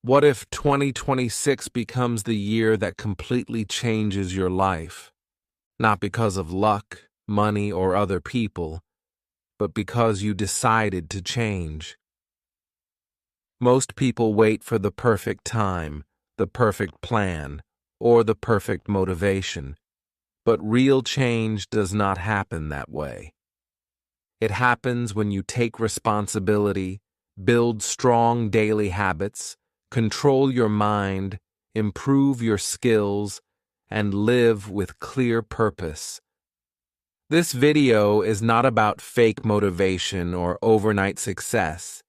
What if 2026 becomes the year that completely changes your life? Not because of luck, money, or other people, but because you decided to change. Most people wait for the perfect time, the perfect plan, or the perfect motivation. But real change does not happen that way. It happens when you take responsibility, build strong daily habits, control your mind, improve your skills, and live with clear purpose. This video is not about fake motivation or overnight success.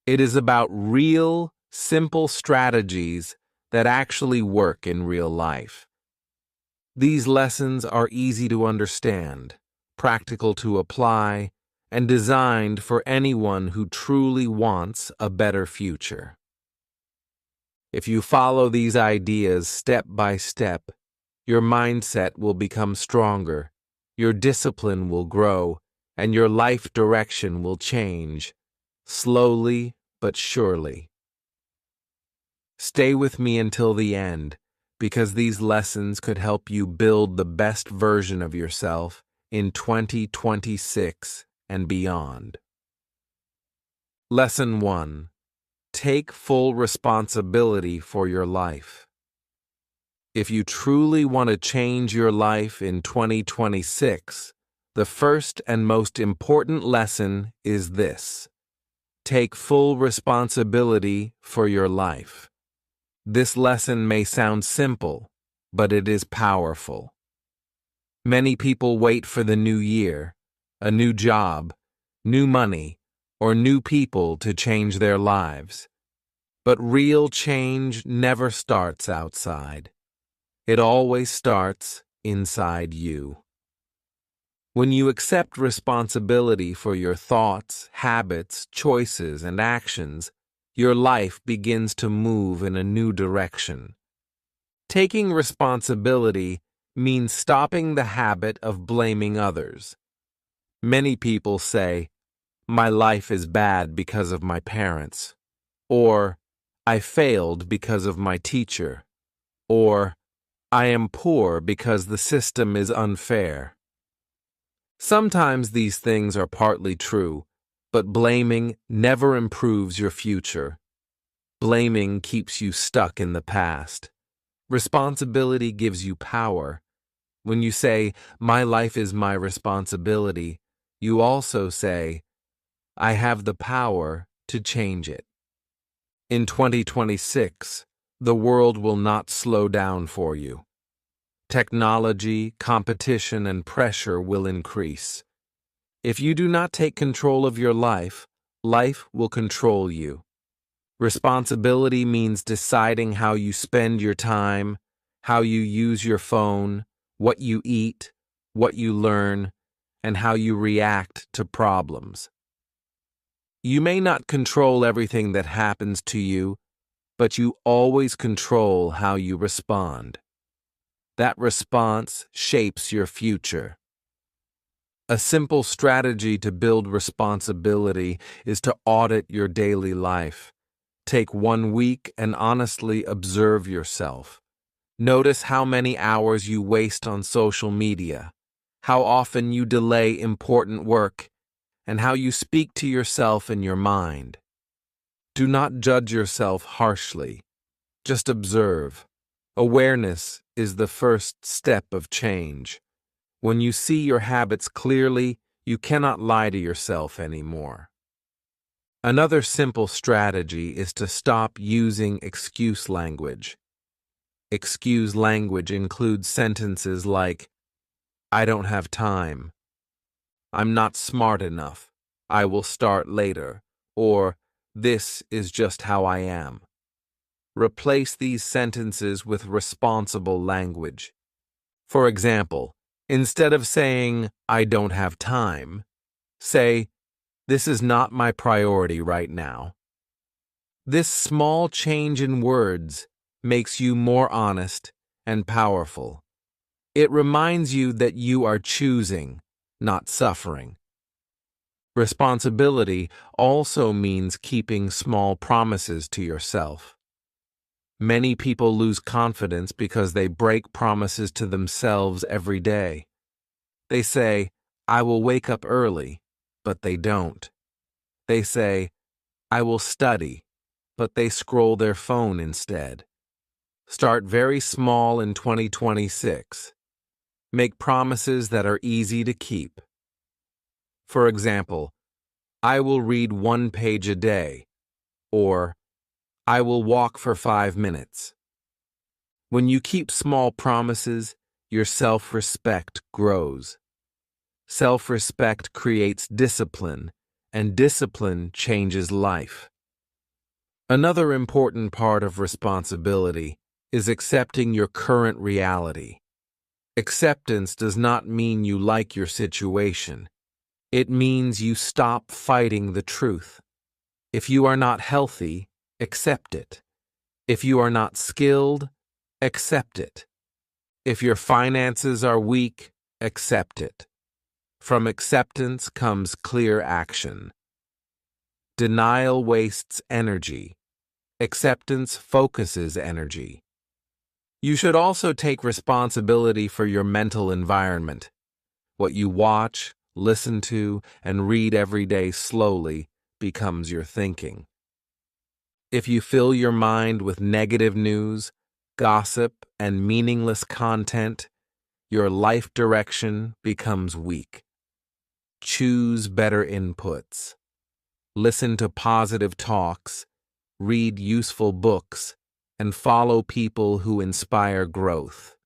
It is about real, simple strategies that actually work in real life. These lessons are easy to understand, practical to apply, and designed for anyone who truly wants a better future. If you follow these ideas step by step, your mindset will become stronger, your discipline will grow, and your life direction will change, slowly but surely. Stay with me until the end, because these lessons could help you build the best version of yourself in 2026 and beyond. Lesson 1. Take full responsibility for your life. If you truly want to change your life in 2026, the first and most important lesson is this: take full responsibility for your life. This lesson may sound simple, but it is powerful. Many people wait for the new year, a new job, new money, or new people to change their lives. But real change never starts outside. It always starts inside you. When you accept responsibility for your thoughts, habits, choices, and actions, your life begins to move in a new direction. Taking responsibility means stopping the habit of blaming others. Many people say, "My life is bad because of my parents," or "I failed because of my teacher," or "I am poor because the system is unfair." Sometimes these things are partly true, but blaming never improves your future. Blaming keeps you stuck in the past. Responsibility gives you power. When you say, "My life is my responsibility," you also say, "I have the power to change it." In 2026, the world will not slow down for you. Technology, competition, and pressure will increase. If you do not take control of your life, life will control you. Responsibility means deciding how you spend your time, how you use your phone, what you eat, what you learn, and how you react to problems. You may not control everything that happens to you, but you always control how you respond. That response shapes your future. A simple strategy to build responsibility is to audit your daily life. Take 1 week and honestly observe yourself. Notice how many hours you waste on social media, how often you delay important work, and how you speak to yourself in your mind. Do not judge yourself harshly. Just observe. Awareness is the first step of change. When you see your habits clearly, you cannot lie to yourself anymore. Another simple strategy is to stop using excuse language. Excuse language includes sentences like, "I don't have time," "I'm not smart enough," "I will start later," or "This is just how I am." Replace these sentences with responsible language. For example, instead of saying, "I don't have time," say, "This is not my priority right now." This small change in words makes you more honest and powerful. It reminds you that you are choosing, not suffering. Responsibility also means keeping small promises to yourself. Many people lose confidence because they break promises to themselves every day. They say, "I will wake up early," but they don't. They say, "I will study," but they scroll their phone instead. Start very small in 2026. Make promises that are easy to keep. For example, "I will read 1 page a day," or "I will walk for 5 minutes." When you keep small promises, your self-respect grows. Self-respect creates discipline, and discipline changes life. Another important part of responsibility is accepting your current reality. Acceptance does not mean you like your situation. It means you stop fighting the truth. If you are not healthy, accept it. If you are not skilled, accept it. If your finances are weak, accept it. From acceptance comes clear action. Denial wastes energy. Acceptance focuses energy. You should also take responsibility for your mental environment. What you watch, listen to, and read every day slowly becomes your thinking. If you fill your mind with negative news, gossip, and meaningless content, your life direction becomes weak. Choose better inputs. Listen to positive talks, read useful books, and follow people who inspire growth.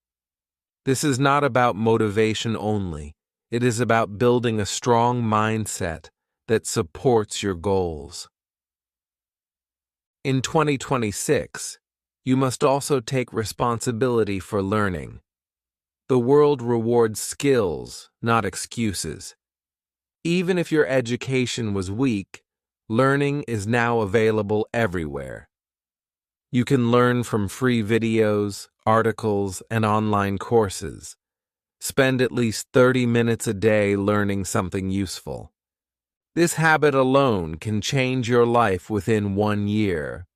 This is not about motivation only. It is about building a strong mindset that supports your goals. In 2026, you must also take responsibility for learning. The world rewards skills, not excuses. Even if your education was weak, learning is now available everywhere. You can learn from free videos, articles, and online courses. Spend at least 30 minutes a day learning something useful. This habit alone can change your life within 1 year.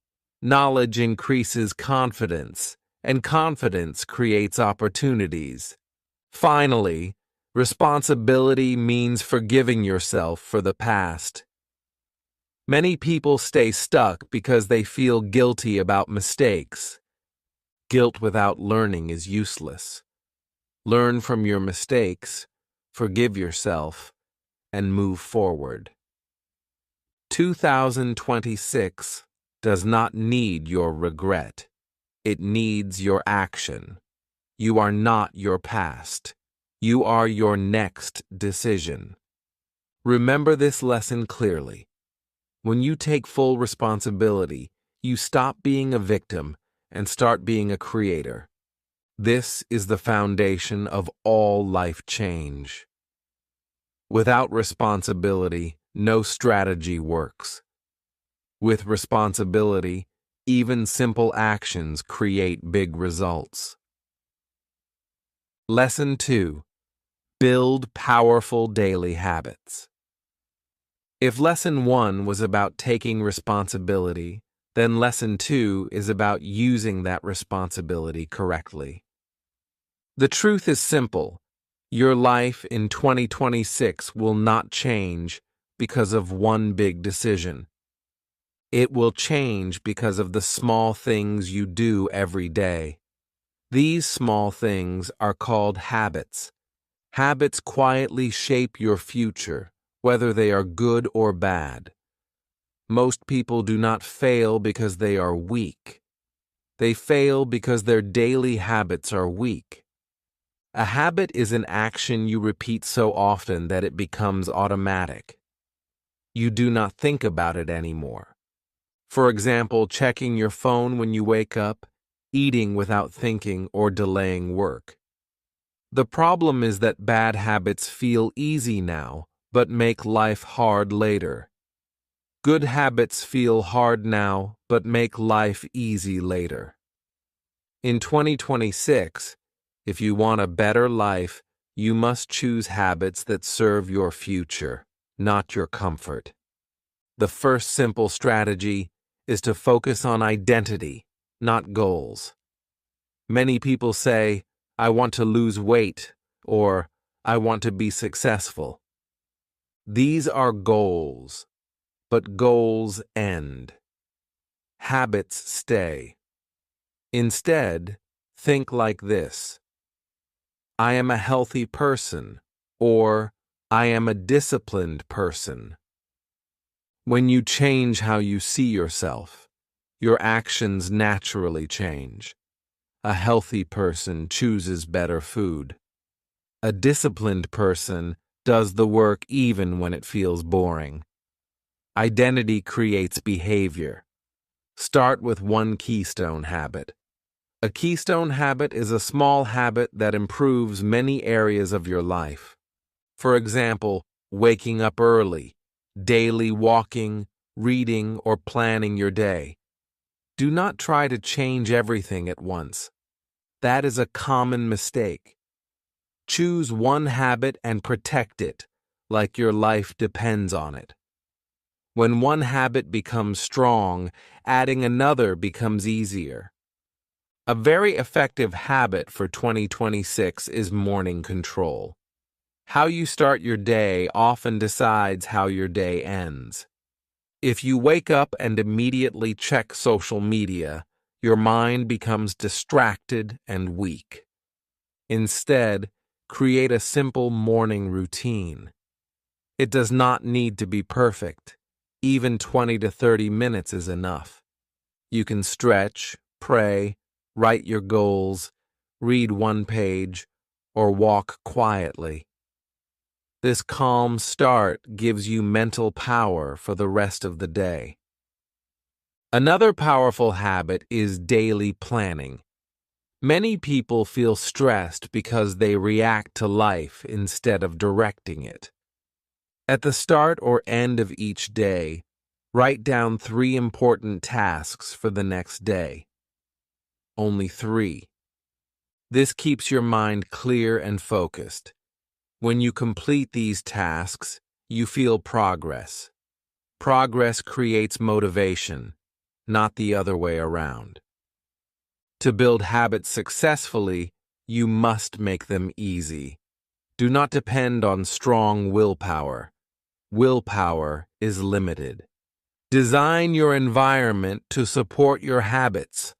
Knowledge increases confidence, and confidence creates opportunities. Finally, responsibility means forgiving yourself for the past. Many people stay stuck because they feel guilty about mistakes. Guilt without learning is useless. Learn from your mistakes, forgive yourself, and move forward. 2026 does not need your regret. It needs your action. You are not your past. You are your next decision. Remember this lesson clearly. When you take full responsibility, you stop being a victim and start being a creator. This is the foundation of all life change. Without responsibility, no strategy works. With responsibility, even simple actions create big results. Lesson 2. Build powerful daily habits. If Lesson 1 was about taking responsibility, then Lesson 2 is about using that responsibility correctly. The truth is simple. Your life in 2026 will not change because of one big decision. It will change because of the small things you do every day. These small things are called habits. Habits quietly shape your future, whether they are good or bad. Most people do not fail because they are weak. They fail because their daily habits are weak. A habit is an action you repeat so often that it becomes automatic. You do not think about it anymore. For example, checking your phone when you wake up, eating without thinking, or delaying work. The problem is that bad habits feel easy now, but make life hard later. Good habits feel hard now, but make life easy later. In 2026, if you want a better life, you must choose habits that serve your future, not your comfort. The first simple strategy is to focus on identity, not goals. Many people say, I want to lose weight, or I want to be successful. These are goals, but goals end. Habits stay. Instead, think like this: I am a healthy person, or I am a disciplined person. When you change how you see yourself, your actions naturally change. A healthy person chooses better food. A disciplined person does the work even when it feels boring. Identity creates behavior. Start with one keystone habit. A keystone habit is a small habit that improves many areas of your life. For example, waking up early, daily walking, reading, or planning your day. Do not try to change everything at once. That is a common mistake. Choose one habit and protect it, like your life depends on it. When one habit becomes strong, adding another becomes easier. A very effective habit for 2026 is morning control. How you start your day often decides how your day ends. If you wake up and immediately check social media, your mind becomes distracted and weak. Instead, create a simple morning routine. It does not need to be perfect. Even 20 to 30 minutes is enough. You can stretch, pray, write your goals, read one page, or walk quietly. This calm start gives you mental power for the rest of the day. Another powerful habit is daily planning. Many people feel stressed because they react to life instead of directing it. At the start or end of each day, write down 3 important tasks for the next day. Only 3. This keeps your mind clear and focused. When you complete these tasks, you feel progress. Progress creates motivation, not the other way around. To build habits successfully, you must make them easy. Do not depend on strong willpower. Willpower is limited. Design your environment to support your habits.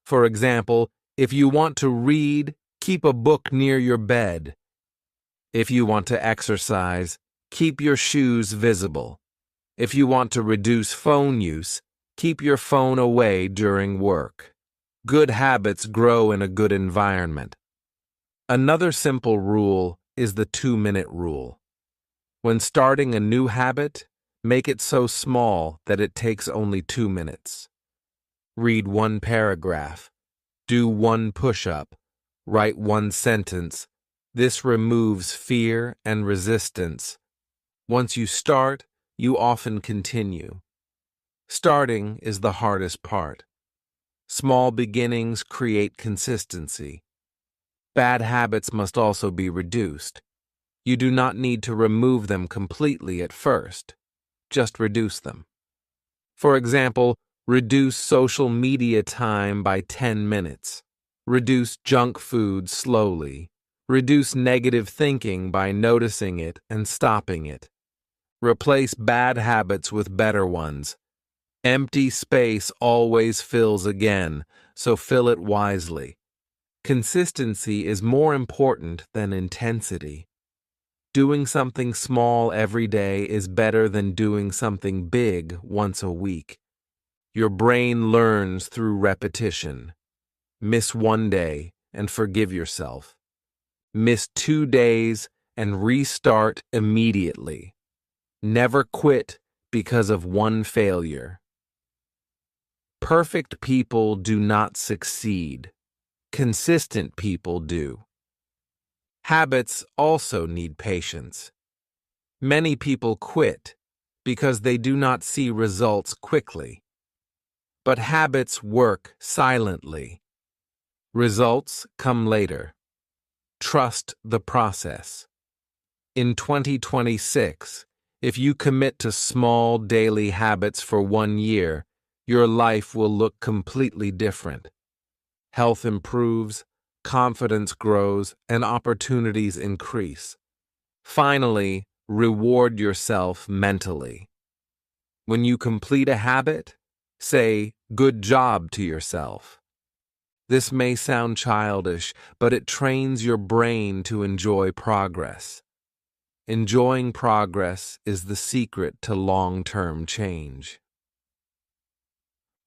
For example, if you want to read, keep a book near your bed. If you want to exercise, keep your shoes visible. If you want to reduce phone use, keep your phone away during work. Good habits grow in a good environment. Another simple rule is the 2-minute rule. When starting a new habit, make it so small that it takes only 2 minutes. Read 1 paragraph. Do 1 push-up. Write 1 sentence. This removes fear and resistance. Once you start, you often continue. Starting is the hardest part. Small beginnings create consistency. Bad habits must also be reduced. You do not need to remove them completely at first. Just reduce them. For example, reduce social media time by 10 minutes. Reduce junk food slowly. Reduce negative thinking by noticing it and stopping it. Replace bad habits with better ones. Empty space always fills again, so fill it wisely. Consistency is more important than intensity. Doing something small every day is better than doing something big once a week. Your brain learns through repetition. Miss 1 day and forgive yourself. Miss 2 days and restart immediately. Never quit because of 1 failure. Perfect people do not succeed. Consistent people do. Habits also need patience. Many people quit because they do not see results quickly. But habits work silently. Results come later. Trust the process. In 2026, if you commit to small daily habits for 1 year, your life will look completely different. Health improves, confidence grows, and opportunities increase. Finally, reward yourself mentally. When you complete a habit, say, "Good job" to yourself. This may sound childish, but it trains your brain to enjoy progress. Enjoying progress is the secret to long-term change.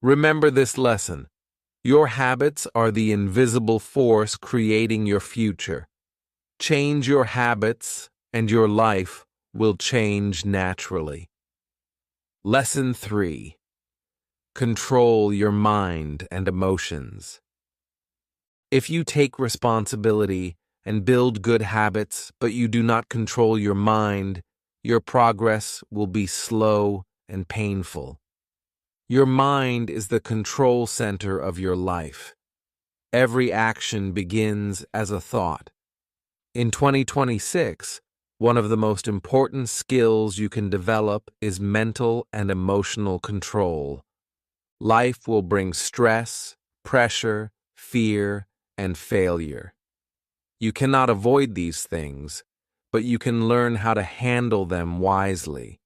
Remember this lesson. Your habits are the invisible force creating your future. Change your habits, and your life will change naturally. Lesson 3. Control your mind and emotions. If you take responsibility and build good habits, but you do not control your mind, your progress will be slow and painful. Your mind is the control center of your life. Every action begins as a thought. In 2026, one of the most important skills you can develop is mental and emotional control. Life will bring stress, pressure, fear, and failure. You cannot avoid these things, but you can learn how to handle them wisely.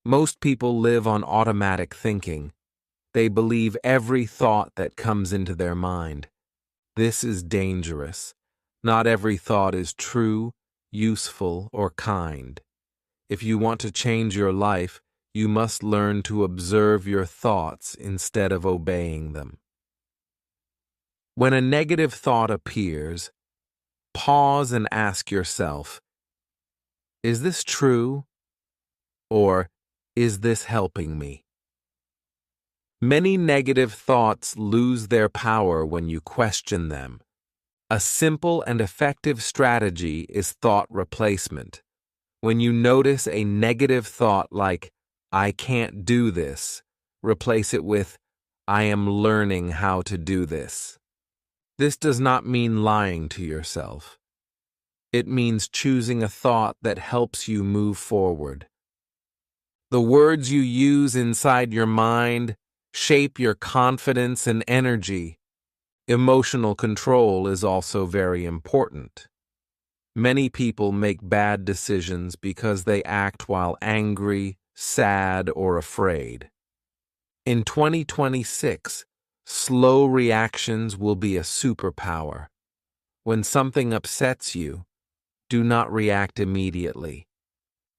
Most people live on automatic thinking. They believe every thought that comes into their mind. This is dangerous. Not every thought is true, useful, or kind. If you want to change your life, you must learn to observe your thoughts instead of obeying them. When a negative thought appears, pause and ask yourself, "Is this true?" Or, "Is this helping me?" Many negative thoughts lose their power when you question them. A simple and effective strategy is thought replacement. When you notice a negative thought like, "I can't do this," replace it with, "I am learning how to do this." This does not mean lying to yourself. It means choosing a thought that helps you move forward. The words you use inside your mind shape your confidence and energy. Emotional control is also very important. Many people make bad decisions because they act while angry, sad, or afraid. In 2026, slow reactions will be a superpower. When something upsets you, do not react immediately.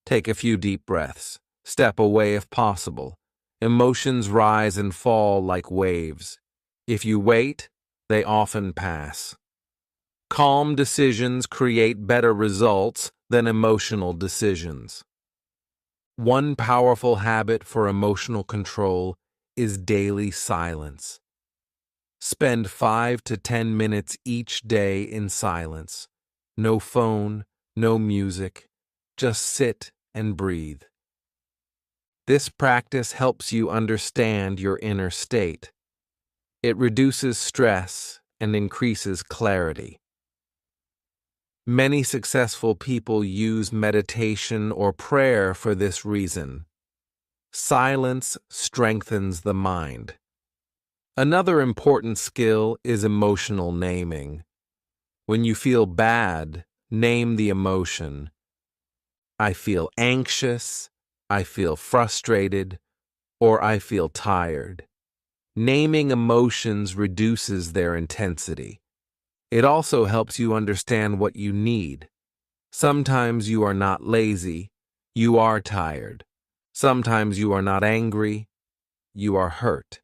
Take a few deep breaths. Step away if possible. Emotions rise and fall like waves. If you wait, they often pass. Calm decisions create better results than emotional decisions. One powerful habit for emotional control is daily silence. Spend 5 to 10 minutes each day in silence. No phone, no music, just sit and breathe. This practice helps you understand your inner state. It reduces stress and increases clarity. Many successful people use meditation or prayer for this reason. Silence strengthens the mind. Another important skill is emotional naming. When you feel bad, name the emotion. I feel anxious, I feel frustrated, or I feel tired. Naming emotions reduces their intensity. It also helps you understand what you need. Sometimes you are not lazy, you are tired. Sometimes you are not angry, you are hurt.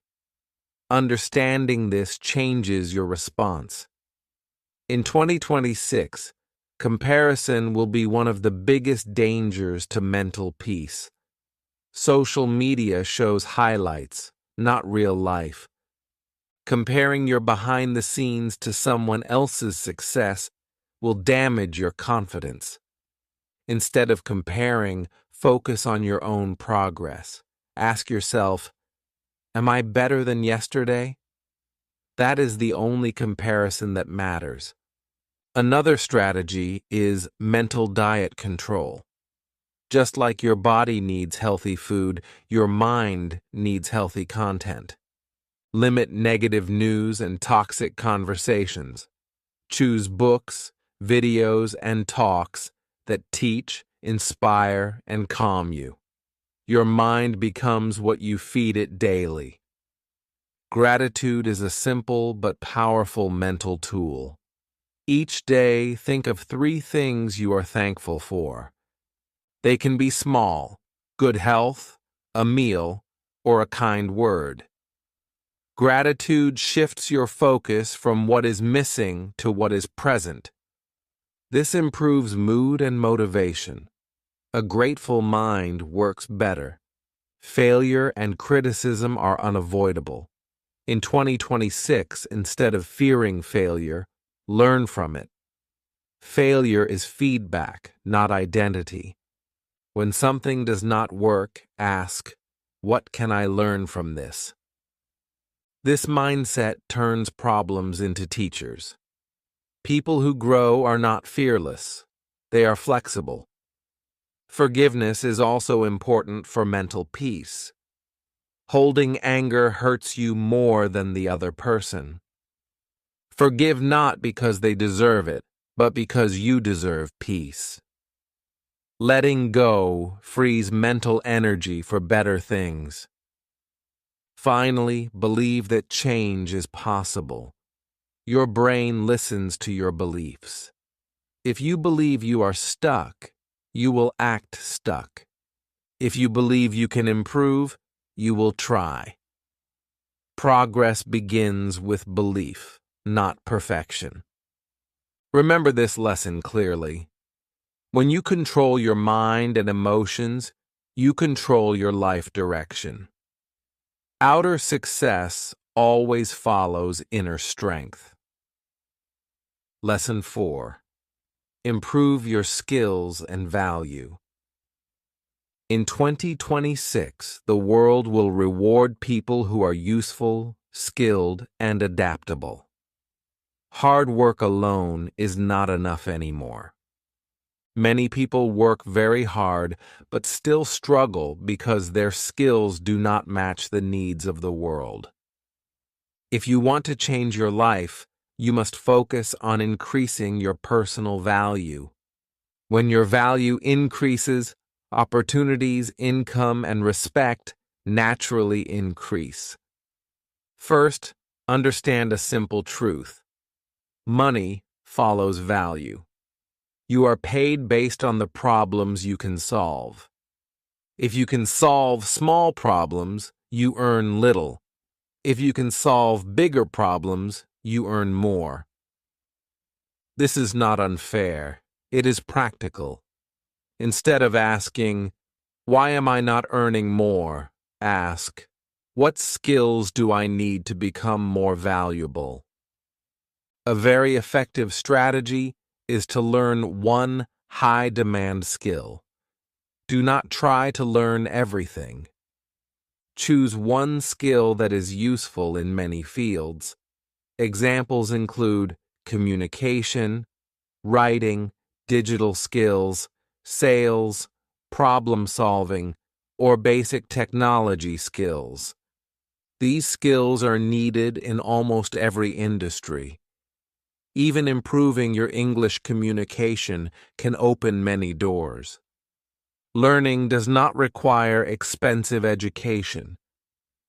Understanding this changes your response. In 2026, comparison will be one of the biggest dangers to mental peace. Social media shows highlights, not real life. Comparing your behind the scenes to someone else's success will damage your confidence. Instead of comparing, focus on your own progress. Ask yourself, am I better than yesterday? That is the only comparison that matters. Another strategy is mental diet control. Just like your body needs healthy food, your mind needs healthy content. Limit negative news and toxic conversations. Choose books, videos, and talks that teach, inspire, and calm you. Your mind becomes what you feed it daily. Gratitude is a simple but powerful mental tool. Each day, think of 3 things you are thankful for. They can be small: good health, a meal, or a kind word. Gratitude shifts your focus from what is missing to what is present. This improves mood and motivation. A grateful mind works better. Failure and criticism are unavoidable. In 2026, instead of fearing failure, learn from it. Failure is feedback, not identity. When something does not work, ask, "What can I learn from this?" This mindset turns problems into teachers. People who grow are not fearless. They are flexible. Forgiveness is also important for mental peace. Holding anger hurts you more than the other person. Forgive not because they deserve it, but because you deserve peace. Letting go frees mental energy for better things. Finally, believe that change is possible. Your brain listens to your beliefs. If you believe you are stuck, you will act stuck. If you believe you can improve, you will try. Progress begins with belief, not perfection. Remember this lesson clearly. When you control your mind and emotions, you control your life direction. Outer success always follows inner strength. Lesson 4. Improve your skills and value. In 2026, the world will reward people who are useful, skilled, and adaptable. Hard work alone is not enough anymore. Many people work very hard but still struggle because their skills do not match the needs of the world. If you want to change your life, you must focus on increasing your personal value. When your value increases, opportunities, income, and respect naturally increase. First, understand a simple truth. Money follows value. You are paid based on the problems you can solve. If you can solve small problems, you earn little. If you can solve bigger problems, you earn more. This is not unfair. It is practical. Instead of asking, "Why am I not earning more?" ask, "What skills do I need to become more valuable?" A very effective strategy is to learn one high-demand skill. Do not try to learn everything. Choose one skill that is useful in many fields. Examples include communication, writing, digital skills, sales, problem-solving, or basic technology skills. These skills are needed in almost every industry. Even improving your English communication can open many doors. Learning does not require expensive education.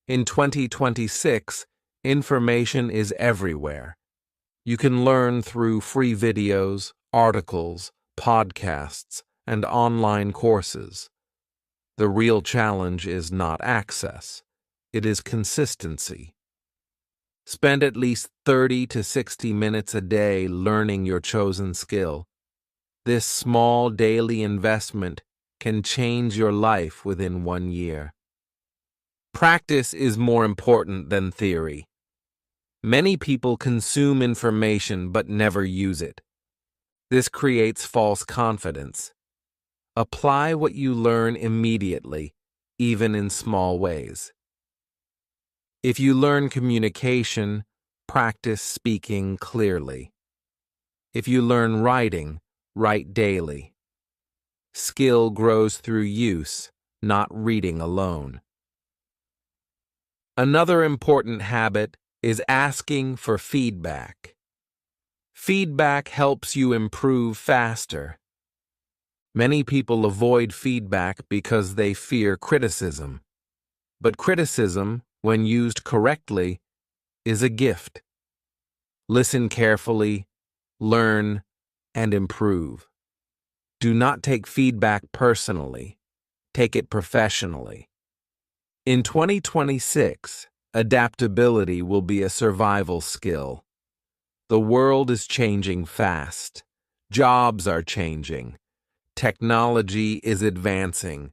In 2026, information is everywhere. You can learn through free videos, articles, podcasts, and online courses. The real challenge is not access. It is consistency. Spend at least 30 to 60 minutes a day learning your chosen skill. This small daily investment can change your life within 1 year. Practice is more important than theory. Many people consume information but never use it. This creates false confidence. Apply what you learn immediately, even in small ways. If you learn communication, practice speaking clearly. If you learn writing, write daily. Skill grows through use, not reading alone. Another important habit is asking for feedback. Feedback helps you improve faster. Many people avoid feedback because they fear criticism. But criticism, when used correctly, is a gift. Listen carefully, learn, and improve. Do not take feedback personally. Take it professionally. In 2026, adaptability will be a survival skill. The world is changing fast. Jobs are changing. Technology is advancing.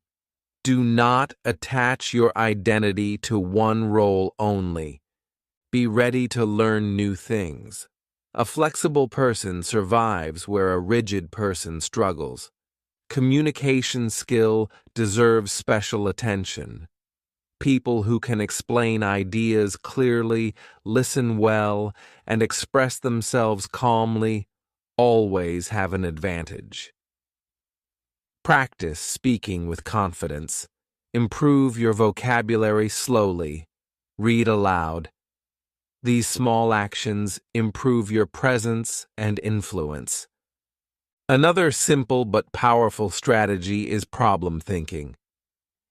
Do not attach your identity to one role only. Be ready to learn new things. A flexible person survives where a rigid person struggles. Communication skill deserves special attention. People who can explain ideas clearly, listen well, and express themselves calmly always have an advantage. Practice speaking with confidence. Improve your vocabulary slowly. Read aloud. These small actions improve your presence and influence. Another simple but powerful strategy is problem thinking.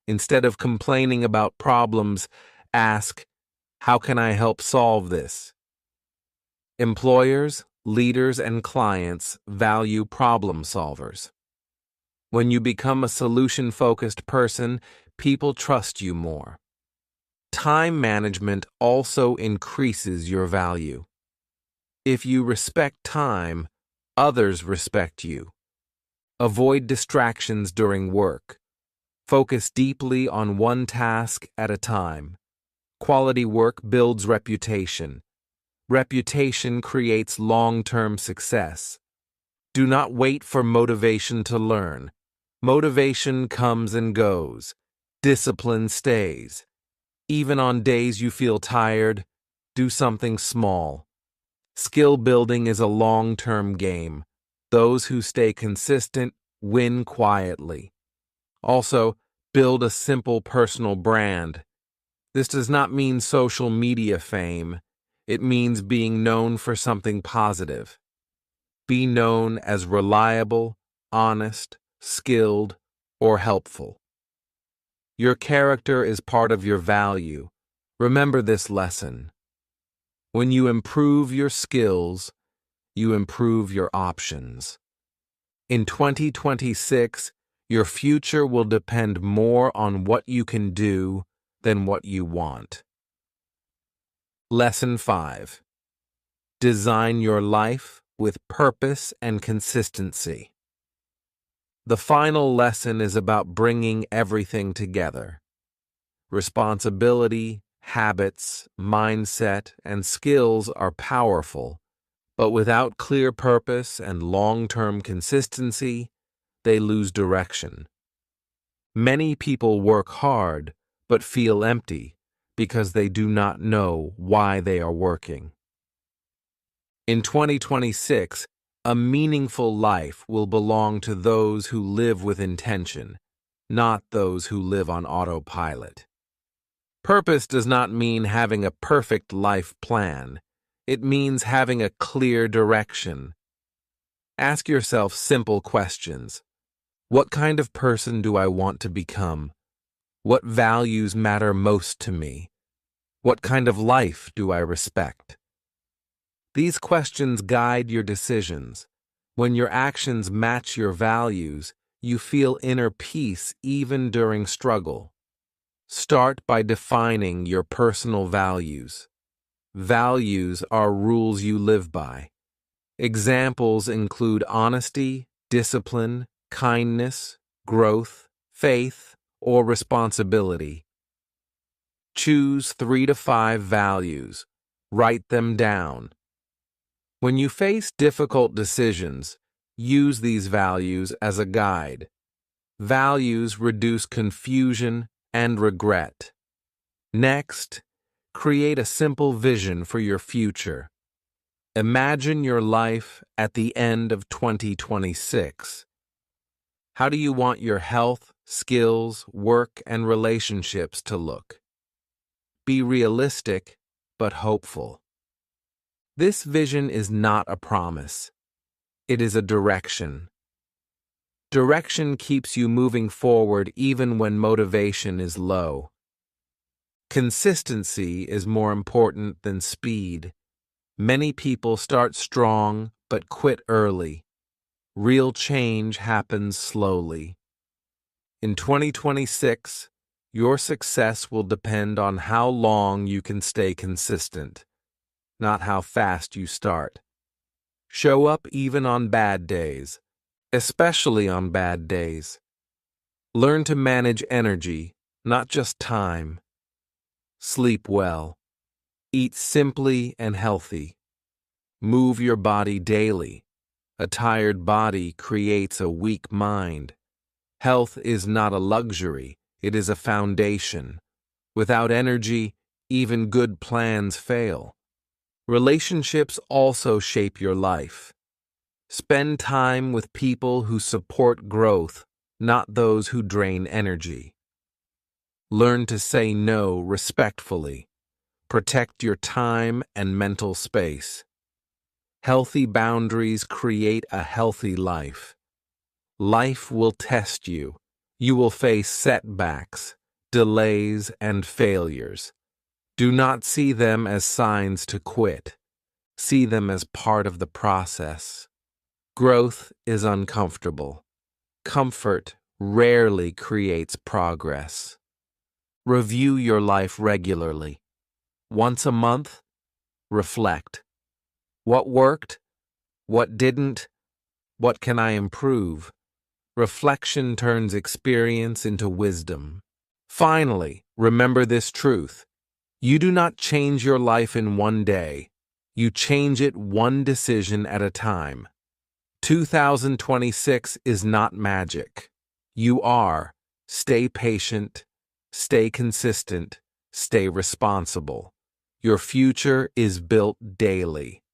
Instead of complaining about problems, ask, how can I help solve this? Employers, leaders, and clients value problem solvers. When you become a solution-focused person, people trust you more. Time management also increases your value. If you respect time, others respect you. Avoid distractions during work. Focus deeply on one task at a time. Quality work builds reputation. Reputation creates long-term success. Do not wait for motivation to learn. Motivation comes and goes. Discipline stays. Even on days you feel tired, do something small. Skill building is a long-term game. Those who stay consistent win quietly. Also, build a simple personal brand. This does not mean social media fame. It means being known for something positive. Be known as reliable, honest, skilled, or helpful. Your character is part of your value. Remember this lesson. When you improve your skills, you improve your options. In 2026, your future will depend more on what you can do than what you want. Lesson 5. Design your life with purpose and consistency. The final lesson is about bringing everything together. Responsibility, habits, mindset, and skills are powerful, but without clear purpose and long-term consistency, they lose direction. Many people work hard but feel empty because they do not know why they are working. In 2026, a meaningful life will belong to those who live with intention, not those who live on autopilot. Purpose does not mean having a perfect life plan. It means having a clear direction. Ask yourself simple questions. What kind of person do I want to become? What values matter most to me? What kind of life do I respect? These questions guide your decisions. When your actions match your values, you feel inner peace even during struggle. Start by defining your personal values. Values are rules you live by. Examples include honesty, discipline, kindness, growth, faith, or responsibility. Choose 3 to 5 values. Write them down. When you face difficult decisions, use these values as a guide. Values reduce confusion and regret. Next, create a simple vision for your future. Imagine your life at the end of 2026. How do you want your health, skills, work, and relationships to look? Be realistic, but hopeful. This vision is not a promise. It is a direction. Direction keeps you moving forward even when motivation is low. Consistency is more important than speed. Many people start strong but quit early. Real change happens slowly. In 2026, your success will depend on how long you can stay consistent, not how fast you start. Show up even on bad days, especially on bad days. Learn to manage energy, not just time. Sleep well. Eat simply and healthy. Move your body daily. A tired body creates a weak mind. Health is not a luxury, it is a foundation. Without energy, even good plans fail. Relationships also shape your life. Spend time with people who support growth, not those who drain energy. Learn to say no respectfully. Protect your time and mental space. Healthy boundaries create a healthy life. Life will test you. You will face setbacks, delays, and failures. Do not see them as signs to quit. See them as part of the process. Growth is uncomfortable. Comfort rarely creates progress. Review your life regularly. Once a month, reflect. What worked? What didn't? What can I improve? Reflection turns experience into wisdom. Finally, remember this truth. You do not change your life in one day. You change it one decision at a time. 2026 is not magic. You are. Stay patient. Stay consistent. Stay responsible. Your future is built daily.